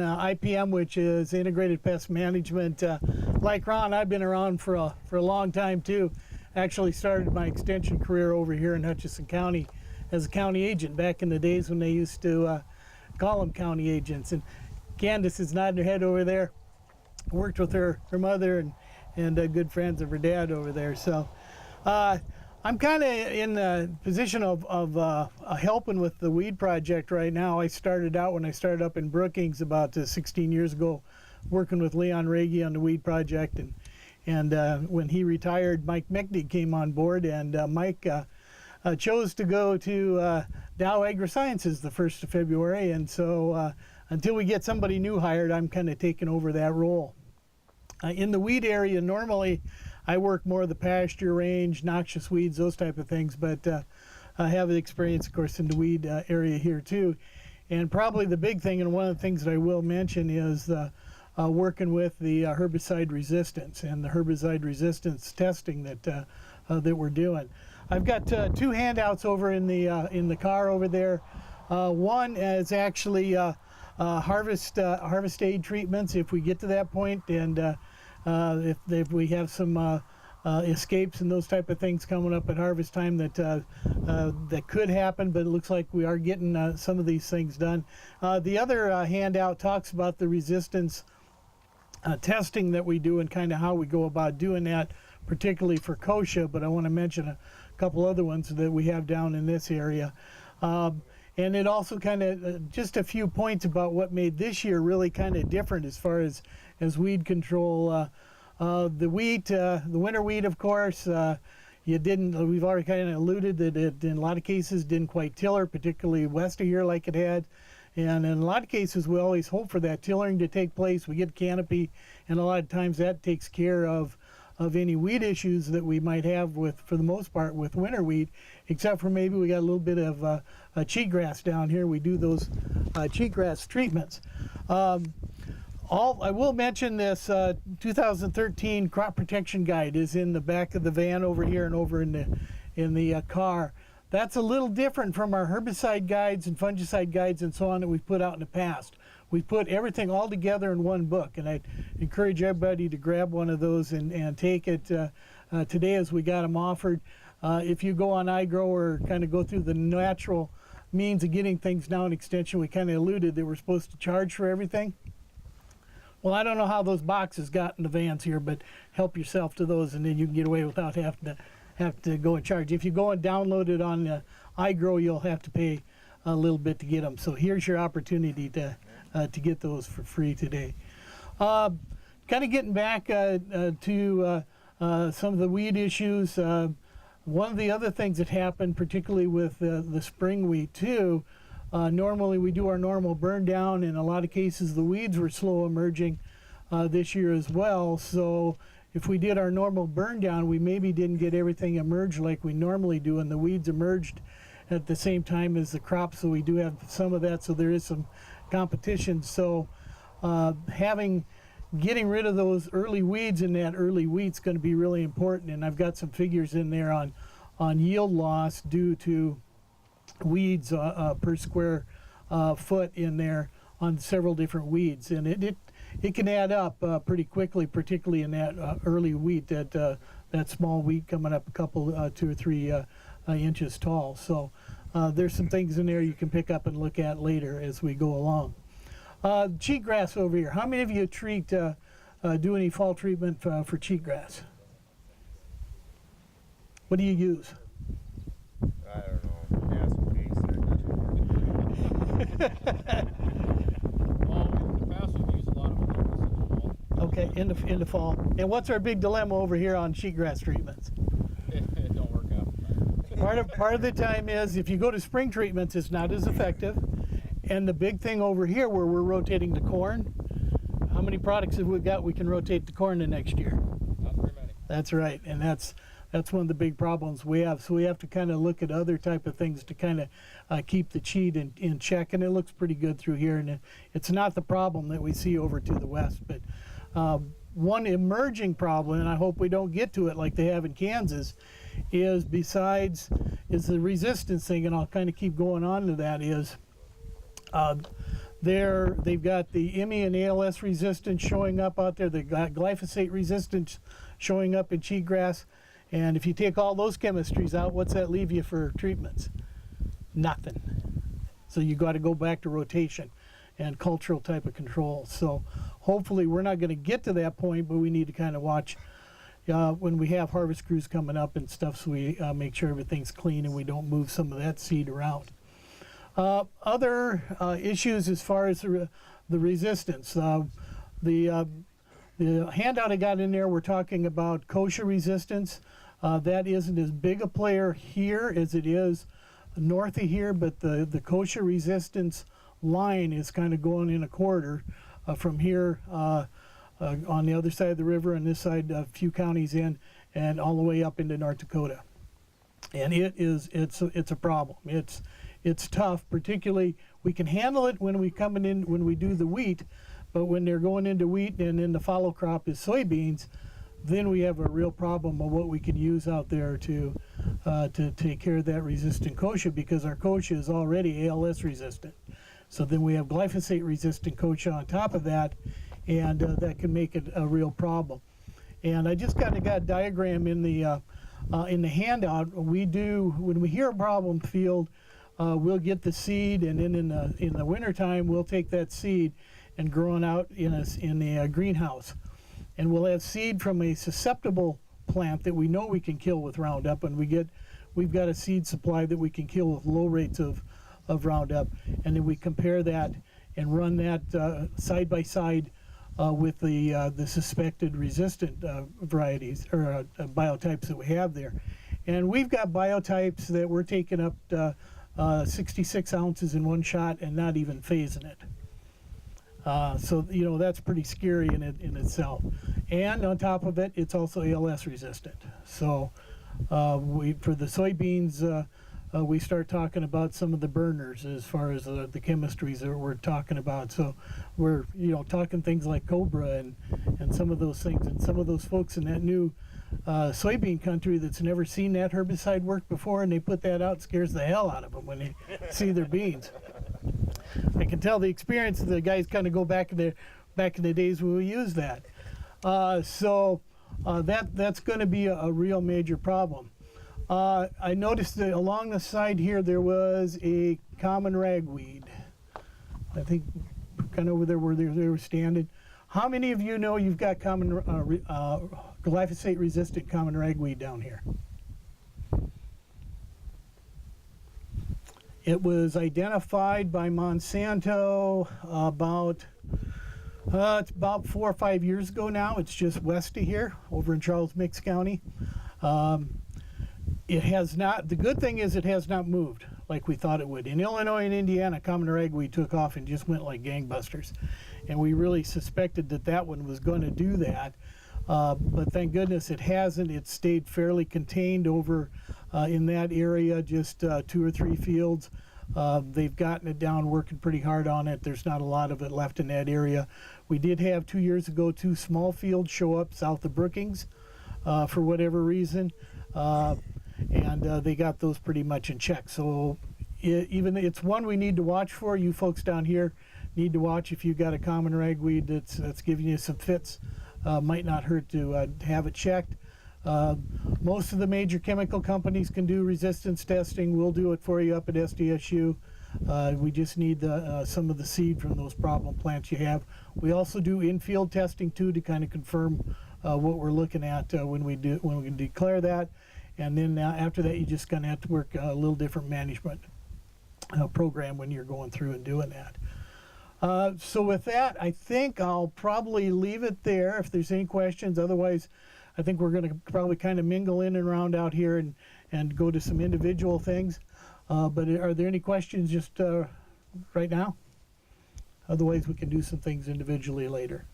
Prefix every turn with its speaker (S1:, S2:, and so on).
S1: IPM, which is Integrated Pest Management. Like Ron, I've been around for a long time too. Actually started my extension career over here in Hutchinson County as a county agent back in the days when they used to call them county agents. And Candace is nodding her head over there. Worked with her mother and good friends of her dad over there. So I'm kind of in the position of helping with the weed project right now. I started out when I started up in Brookings about 16 years ago, working with Leon Ragweed on the weed project. And when he retired, Mike Mechnig came on board, and Mike chose to go to Dow Agri-Sciences the 1st of February. And so until we get somebody new hired, I'm kind of taking over that role. In the weed area, normally I work more of the pasture range, noxious weeds, those type of things, but I have experience, of course, in the weed area here too. And probably the big thing, and one of the things that I will mention, is working with the herbicide resistance and the herbicide resistance testing that we're doing. I've got two handouts over in the car over there. One is actually harvest aid treatments if we get to that point, and if we have some escapes and those type of things coming up at harvest time that could happen, but it looks like we are getting some of these things done. The other handout talks about the resistance testing that we do and kind of how we go about doing that, particularly for kochia, but I want to mention a couple other ones that we have down in this area. And it also kind of just a few points about what made this year really kind of different as far as weed control. The wheat, the winter wheat, of course, we've already kind of alluded that it in a lot of cases didn't quite tiller, particularly west of here like it had. And in a lot of cases, we always hope for that tillering to take place. We get canopy, and a lot of times that takes care of any weed issues that we might have for the most part, with winter wheat, except for maybe we got a little bit of cheatgrass down here. We do those cheatgrass treatments. I will mention this 2013 crop protection guide is in the back of the van over here and over in the car. That's a little different from our herbicide guides and fungicide guides and so on that we've put out in the past. We put everything all together in one book, and I'd encourage everybody to grab one of those and take it today as we got them offered. If you go on iGrow or kind of go through the natural means of getting things now in extension, we kind of alluded that we're supposed to charge for everything. Well, I don't know how those boxes got in the vans here, but help yourself to those, and then you can get away without having to go and charge. If you go and download it on iGrow, you'll have to pay a little bit to get them. So here's your opportunity to get those for free today. Kind of getting back to some of the weed issues. One of the other things that happened, particularly with the spring wheat too, normally we do our normal burn down. In a lot of cases, the weeds were slow emerging this year as well. So if we did our normal burn down, we maybe didn't get everything emerged like we normally do, and the weeds emerged at the same time as the crop. So we do have some of that. So there is some competition. So getting rid of those early weeds in that early wheat is going to be really important. And I've got some figures in there on yield loss due to weeds per square foot in there on several different weeds, and it can add up pretty quickly, particularly in that early wheat, that small wheat coming up a couple 2 or 3 inches tall. So there's some things in there you can pick up and look at later as we go along. Cheatgrass over here. How many of you do any fall treatment for cheatgrass? What do you use?
S2: I don't know.
S1: Okay, in the fall. And what's our big dilemma over here on cheatgrass treatments?
S2: It don't work out.
S1: Part of the time is if you go to spring treatments, it's not as effective. And the big thing over here where we're rotating the corn, how many products have we got we can rotate the corn the next year?
S2: Not very many.
S1: That's right, and that's one of the big problems we have. So we have to kind of look at other type of things to kind of keep the cheat in check, and it looks pretty good through here. And it's not the problem that we see over to the west, but one emerging problem, and I hope we don't get to it like they have in Kansas, is the resistance thing, and I'll kind of keep going on to that, is They've got the IMI and ALS resistance showing up out there. They've got glyphosate resistance showing up in cheatgrass. And if you take all those chemistries out, what's that leave you for treatments? Nothing. So you got to go back to rotation and cultural type of control. So hopefully we're not going to get to that point, but we need to kind of watch when we have harvest crews coming up and stuff, so we make sure everything's clean and we don't move some of that seed around. Other issues as far as the resistance. The handout I got in there, we're talking about kochia resistance. That isn't as big a player here as it is north of here, but the kochia resistance line is kind of going in a corridor from here on the other side of the river and this side a few counties in and all the way up into North Dakota. And it's a problem. It's tough, particularly we can handle it when we do the wheat, but when they're going into wheat and then the follow crop is soybeans, then we have a real problem of what we can use out there to take care of that resistant kochia, because our kochia is already ALS resistant. So then we have glyphosate resistant kochia on top of that, and that can make it a real problem. And I just got a diagram in the handout. When we hear a problem field, we'll get the seed, and then in the wintertime we'll take that seed and grow it out in a greenhouse. And we'll have seed from a susceptible plant that we know we can kill with Roundup, and we've got a seed supply that we can kill with low rates of Roundup, and then we compare that and run that side by side with the suspected resistant varieties or biotypes that we have there. And we've got biotypes that we're taking up 66 ounces in one shot and not even phasing it. So that's pretty scary in itself. And on top of it, it's also ALS resistant. So for the soybeans, we start talking about some of the burners as far as the chemistries that we're talking about. So we're talking things like Cobra and some of those things, and some of those folks in that new soybean country that's never seen that herbicide work before, and they put that out, scares the hell out of them when they see their beans. I can tell the experience of the guys kind of go back in the days when we used that. So that's going to be a real major problem. I noticed that along the side here there was a common ragweed. I think kind of over there where they were standing. How many of you know you've got common glyphosate resistant common ragweed down here? It was identified by Monsanto it's about 4 or 5 years ago now. It's just west of here, over in Charles Mix County. It has not. The good thing is it has not moved like we thought it would. In Illinois and Indiana, common ragweed took off and just went like gangbusters, and we really suspected that one was going to do that. But thank goodness it hasn't. It's stayed fairly contained over in that area, just 2 or 3 fields. They've gotten it down, working pretty hard on it. There's not a lot of it left in that area. We did have 2 years ago 2 small fields show up south of Brookings for whatever reason, and they got those pretty much in check. So it's one we need to watch for. You folks down here need to watch if you've got a common ragweed that's giving you some fits. Might not hurt to have it checked. Most of the major chemical companies can do resistance testing. We'll do it for you up at SDSU. We just need some of the seed from those problem plants you have. We also do in-field testing too, to kind of confirm what we're looking at when we declare that. And then after that, you're just going to have to work a little different management program when you're going through and doing that. So with that, I think I'll probably leave it there if there's any questions. Otherwise, I think we're going to probably kind of mingle in and around out here and go to some individual things. But are there any questions just right now? Otherwise, we can do some things individually later.